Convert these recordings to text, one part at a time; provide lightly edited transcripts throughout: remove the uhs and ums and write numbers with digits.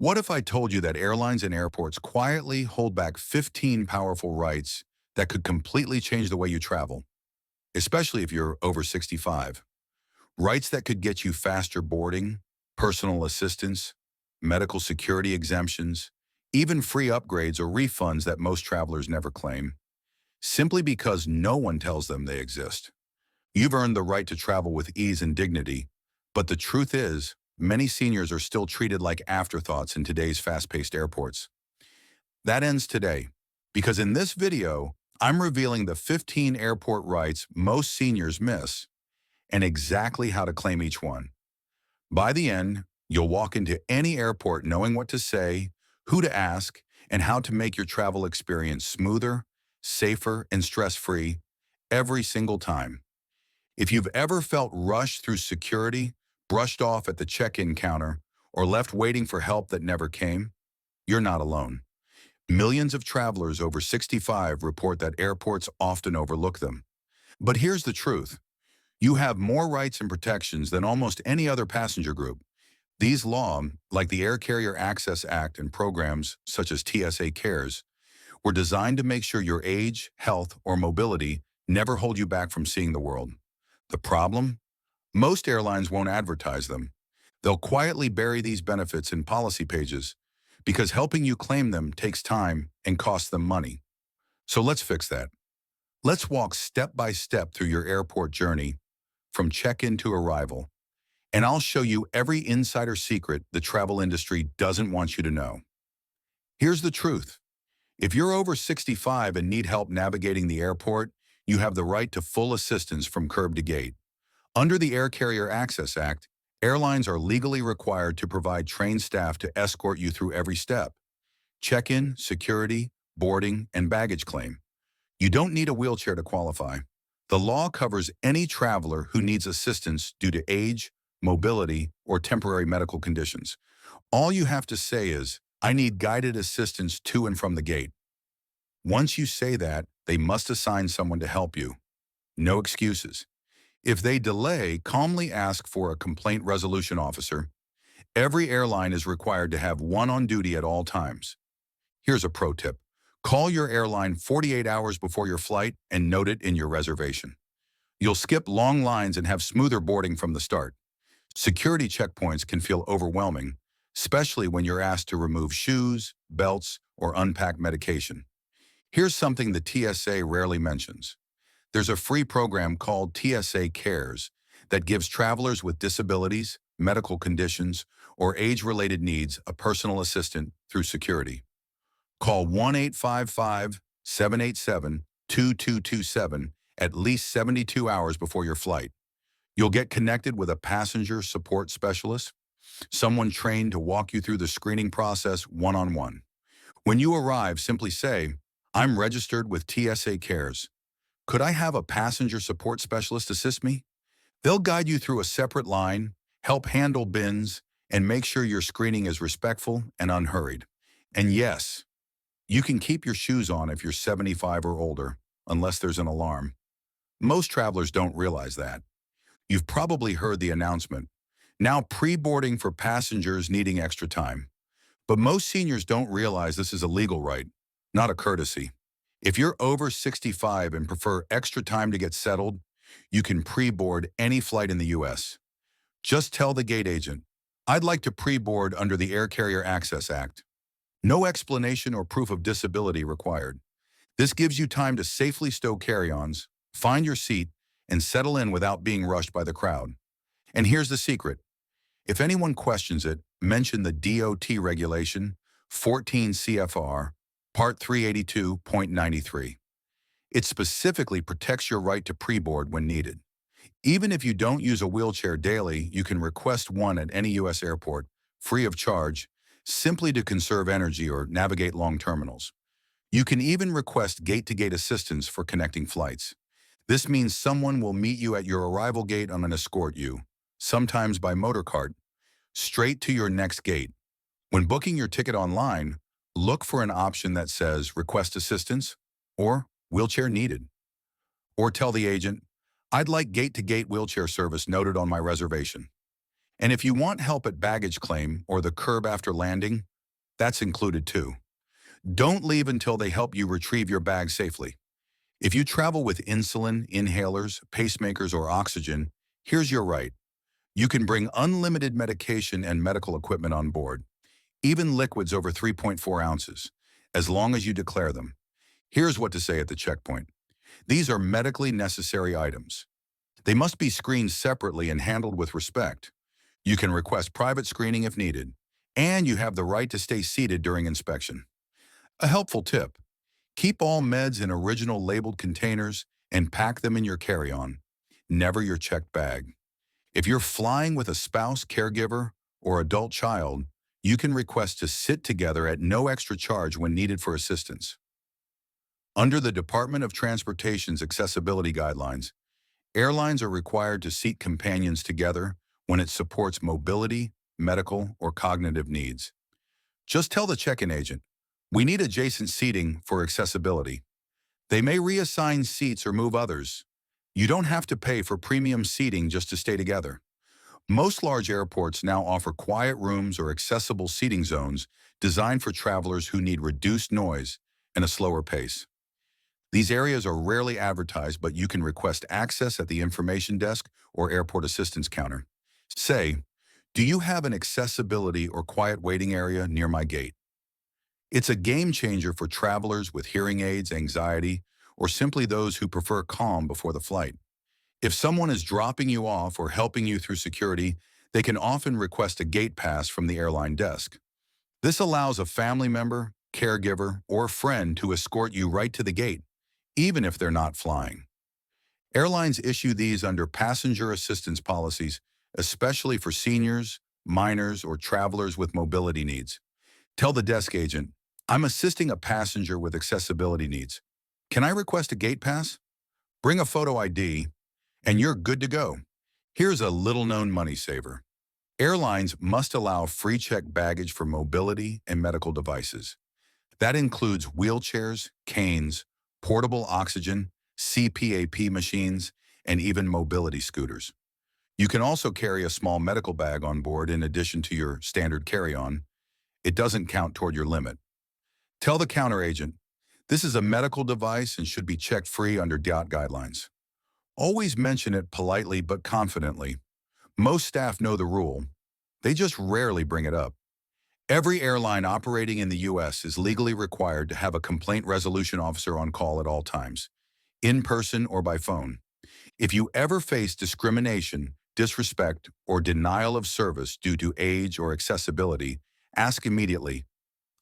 What if I told you that airlines and airports quietly hold back 15 powerful rights that could completely change the way you travel, especially if you're over 65? Rights that could get you faster boarding, personal assistance, medical security exemptions, even free upgrades or refunds that most travelers never claim, simply because no one tells them they exist. You've earned the right to travel with ease and dignity, but the truth is, many seniors are still treated like afterthoughts in today's fast-paced airports. That ends today, because in this video, I'm revealing the 15 airport rights most seniors miss and exactly how to claim each one. By the end, you'll walk into any airport knowing what to say, who to ask, and how to make your travel experience smoother, safer, and stress-free every single time. If you've ever felt rushed through security, brushed off at the check-in counter, or left waiting for help that never came, you're not alone. Millions of travelers over 65 report that airports often overlook them. But here's the truth. You have more rights and protections than almost any other passenger group. These laws, like the Air Carrier Access Act and programs such as TSA Cares, were designed to make sure your age, health, or mobility never hold you back from seeing the world. The problem? Most airlines won't advertise them. They'll quietly bury these benefits in policy pages because helping you claim them takes time and costs them money. So let's fix that. Let's walk step by step through your airport journey from check-in to arrival, and I'll show you every insider secret the travel industry doesn't want you to know. Here's the truth. If you're over 65 and need help navigating the airport, you have the right to full assistance from curb to gate. Under the Air Carrier Access Act, airlines are legally required to provide trained staff to escort you through every step: check-in, security, boarding, and baggage claim. You don't need a wheelchair to qualify. The law covers any traveler who needs assistance due to age, mobility, or temporary medical conditions. All you have to say is, "I need guided assistance to and from the gate." Once you say that, they must assign someone to help you. No excuses. If they delay, calmly ask for a complaint resolution officer. Every airline is required to have one on duty at all times. Here's a pro tip. Call your airline 48 hours before your flight and note it in your reservation. You'll skip long lines and have smoother boarding from the start. Security checkpoints can feel overwhelming, especially when you're asked to remove shoes, belts, or unpack medication. Here's something the TSA rarely mentions. There's a free program called TSA Cares that gives travelers with disabilities, medical conditions, or age-related needs a personal assistant through security. Call 1-855-787-2227 at least 72 hours before your flight. You'll get connected with a passenger support specialist, someone trained to walk you through the screening process one-on-one. When you arrive, simply say, "I'm registered with TSA Cares. Could I have a passenger support specialist assist me?" They'll guide you through a separate line, help handle bins, and make sure your screening is respectful and unhurried. And yes, you can keep your shoes on if you're 75 or older, unless there's an alarm. Most travelers don't realize that. You've probably heard the announcement, "Now pre-boarding for passengers needing extra time." But most seniors don't realize this is a legal right, not a courtesy. If you're over 65 and prefer extra time to get settled, you can pre-board any flight in the US. Just tell the gate agent, "I'd like to pre-board under the Air Carrier Access Act." No explanation or proof of disability required. This gives you time to safely stow carry-ons, find your seat, and settle in without being rushed by the crowd. And here's the secret. If anyone questions it, mention the DOT regulation 14 CFR Part 382.93. It specifically protects your right to pre-board when needed. Even if you don't use a wheelchair daily, you can request one at any U.S. airport, free of charge, simply to conserve energy or navigate long terminals. You can even request gate-to-gate assistance for connecting flights. This means someone will meet you at your arrival gate and escort you, sometimes by motor cart, straight to your next gate. When booking your ticket online, look for an option that says "Request Assistance" or "Wheelchair Needed." Or tell the agent, "I'd like gate-to-gate wheelchair service noted on my reservation." And if you want help at baggage claim or the curb after landing, that's included too. Don't leave until they help you retrieve your bag safely. If you travel with insulin, inhalers, pacemakers, or oxygen, here's your right. You can bring unlimited medication and medical equipment on board, even liquids over 3.4 ounces, as long as you declare them. Here's what to say at the checkpoint. These are medically necessary items. They must be screened separately and handled with respect. You can request private screening if needed, and you have the right to stay seated during inspection. A helpful tip: keep all meds in original labeled containers and pack them in your carry-on, never your checked bag. If you're flying with a spouse, caregiver, or adult child, you can request to sit together at no extra charge when needed for assistance. Under the Department of Transportation's accessibility guidelines, airlines are required to seat companions together when it supports mobility, medical, or cognitive needs. Just tell the check-in agent, we need adjacent seating for accessibility. They may reassign seats or move others. You don't have to pay for premium seating just to stay together. Most large airports now offer quiet rooms or accessible seating zones designed for travelers who need reduced noise and a slower pace. These areas are rarely advertised, but you can request access at the information desk or airport assistance counter. Say, do you have an accessibility or quiet waiting area near my gate? It's a game changer for travelers with hearing aids, anxiety, or simply those who prefer calm before the flight. If someone is dropping you off or helping you through security, they can often request a gate pass from the airline desk. This allows a family member, caregiver, or friend to escort you right to the gate, even if they're not flying. Airlines issue these under passenger assistance policies, especially for seniors, minors, or travelers with mobility needs. Tell the desk agent, I'm assisting a passenger with accessibility needs. Can I request a gate pass? Bring a photo ID, and you're good to go. Here's a little-known money saver. Airlines must allow free-check baggage for mobility and medical devices. That includes wheelchairs, canes, portable oxygen, CPAP machines, and even mobility scooters. You can also carry a small medical bag on board in addition to your standard carry-on. It doesn't count toward your limit. Tell the counter agent, this is a medical device and should be checked free under DOT guidelines. Always mention it politely but confidently. Most staff know the rule. They just rarely bring it up. Every airline operating in the U.S. is legally required to have a complaint resolution officer on call at all times, in person or by phone. If you ever face discrimination, disrespect, or denial of service due to age or accessibility, ask immediately.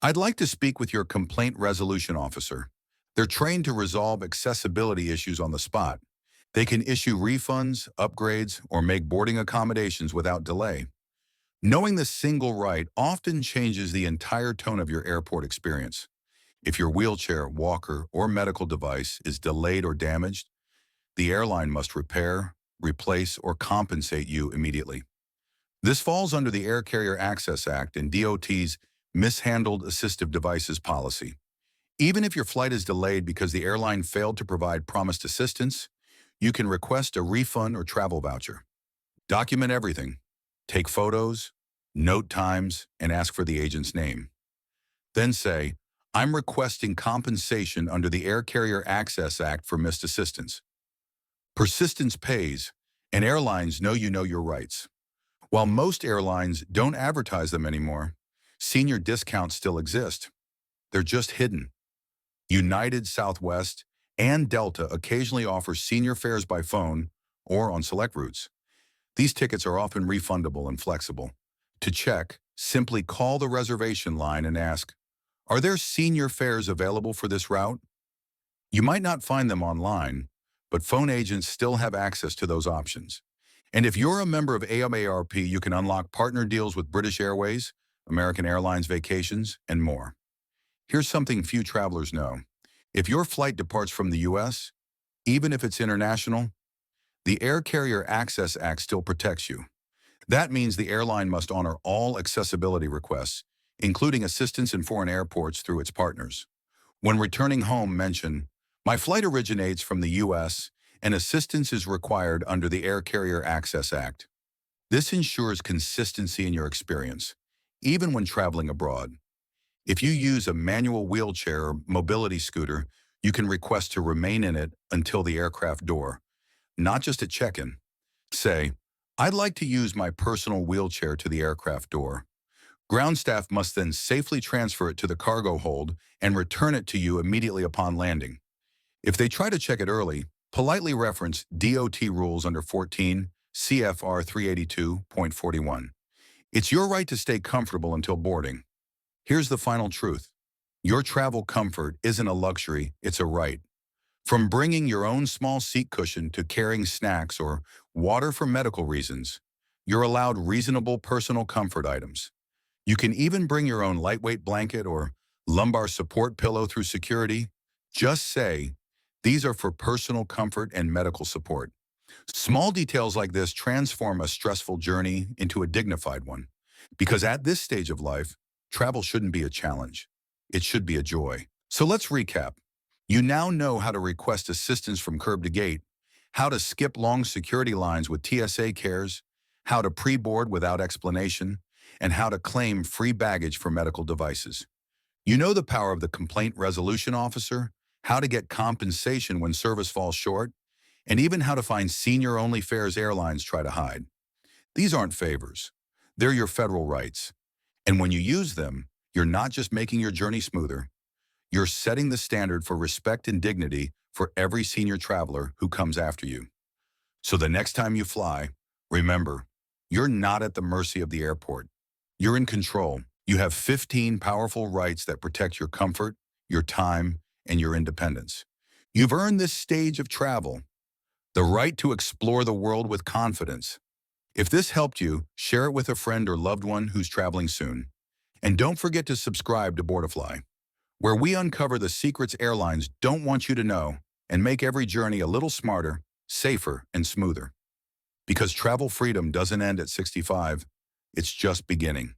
I'd like to speak with your complaint resolution officer. They're trained to resolve accessibility issues on the spot. They can issue refunds, upgrades, or make boarding accommodations without delay. Knowing this single right often changes the entire tone of your airport experience. If your wheelchair, walker, or medical device is delayed or damaged, the airline must repair, replace, or compensate you immediately. This falls under the Air Carrier Access Act and DOT's mishandled assistive devices policy. Even if your flight is delayed because the airline failed to provide promised assistance, you can request a refund or travel voucher. Document everything. Take photos, note times, and ask for the agent's name. Then say, I'm requesting compensation under the Air Carrier Access Act for missed assistance. Persistence pays, and airlines know you know your rights. While most airlines don't advertise them anymore, senior discounts still exist. They're just hidden. United, Southwest, and Delta occasionally offer senior fares by phone or on select routes. These tickets are often refundable and flexible. To check, simply call the reservation line and ask, are there senior fares available for this route? You might not find them online, but phone agents still have access to those options. And if you're a member of AMARP, you can unlock partner deals with British Airways, American Airlines Vacations, and more. Here's something few travelers know. If your flight departs from the U.S., even if it's international, the Air Carrier Access Act still protects you. That means the airline must honor all accessibility requests, including assistance in foreign airports through its partners. When returning home, mention, my flight originates from the U.S. and assistance is required under the Air Carrier Access Act. This ensures consistency in your experience, even when traveling abroad. If you use a manual wheelchair or mobility scooter, you can request to remain in it until the aircraft door, not just at check-in. Say, "I'd like to use my personal wheelchair to the aircraft door." Ground staff must then safely transfer it to the cargo hold and return it to you immediately upon landing. If they try to check it early, politely reference DOT rules under 14 CFR 382.41. It's your right to stay comfortable until boarding. Here's the final truth. Your travel comfort isn't a luxury, it's a right. From bringing your own small seat cushion to carrying snacks or water for medical reasons, you're allowed reasonable personal comfort items. You can even bring your own lightweight blanket or lumbar support pillow through security. Just say, "These are for personal comfort and medical support." Small details like this transform a stressful journey into a dignified one. Because at this stage of life, travel shouldn't be a challenge. It should be a joy. So let's recap. You now know how to request assistance from curb to gate, how to skip long security lines with TSA Cares, how to pre-board without explanation, and how to claim free baggage for medical devices. You know the power of the complaint resolution officer, how to get compensation when service falls short, and even how to find senior-only fares airlines try to hide. These aren't favors. They're your federal rights. And when you use them, you're not just making your journey smoother, you're setting the standard for respect and dignity for every senior traveler who comes after you. So the next time you fly, remember, you're not at the mercy of the airport. You're in control. You have 15 powerful rights that protect your comfort, your time, and your independence. You've earned this stage of travel, the right to explore the world with confidence. If this helped you, share it with a friend or loved one who's traveling soon. And don't forget to subscribe to BoardiFly, where we uncover the secrets airlines don't want you to know and make every journey a little smarter, safer, and smoother. Because travel freedom doesn't end at 65, it's just beginning.